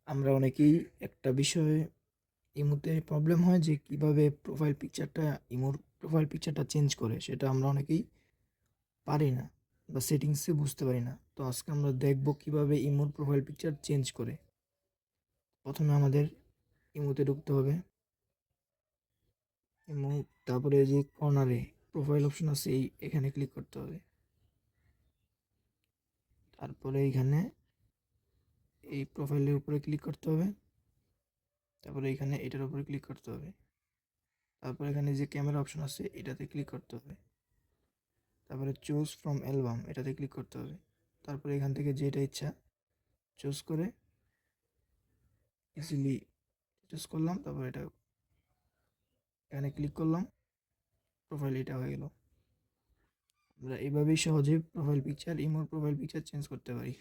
আমরা অনেকেই একটা বিষয়ে ইমোতে প্রবলেম হয় যে কিভাবে ইমোর প্রোফাইল পিকচারটা চেঞ্জ করে সেটা আমরা অনেকেই পারি না বা সেটিংসে বুঝতে পারি না। তো আজকে আমরা দেখব কিভাবে ইমোর প্রোফাইল পিকচার চেঞ্জ করে। প্রথমে আমাদের ইমোতে ঢুকতে হবে। ইমো, তারপরে যে কর্নারে প্রোফাইল অপশন আছে এখানে ক্লিক করতে হবে। তারপরে এইখানে এই প্রোফাইলের উপরে ক্লিক করতে হবে। তারপরে এখানে এটার উপরে ক্লিক করতে হবে। তারপর এখানে যে ক্যামেরা অপশন আছে এটাতে ক্লিক করতে হবে। তারপরে চুজ ফ্রম অ্যালবাম এটাতে ক্লিক করতে হবে। তারপরে এখান থেকে যেটা ইচ্ছা চুজ করে ইজিলি চুজ করলাম। তারপর এটা এখানে ক্লিক করলাম, প্রোফাইল এটা হয়ে গেল। আমরা এভাবেই সহজে ইমোর প্রোফাইল পিকচার চেঞ্জ করতে পারি।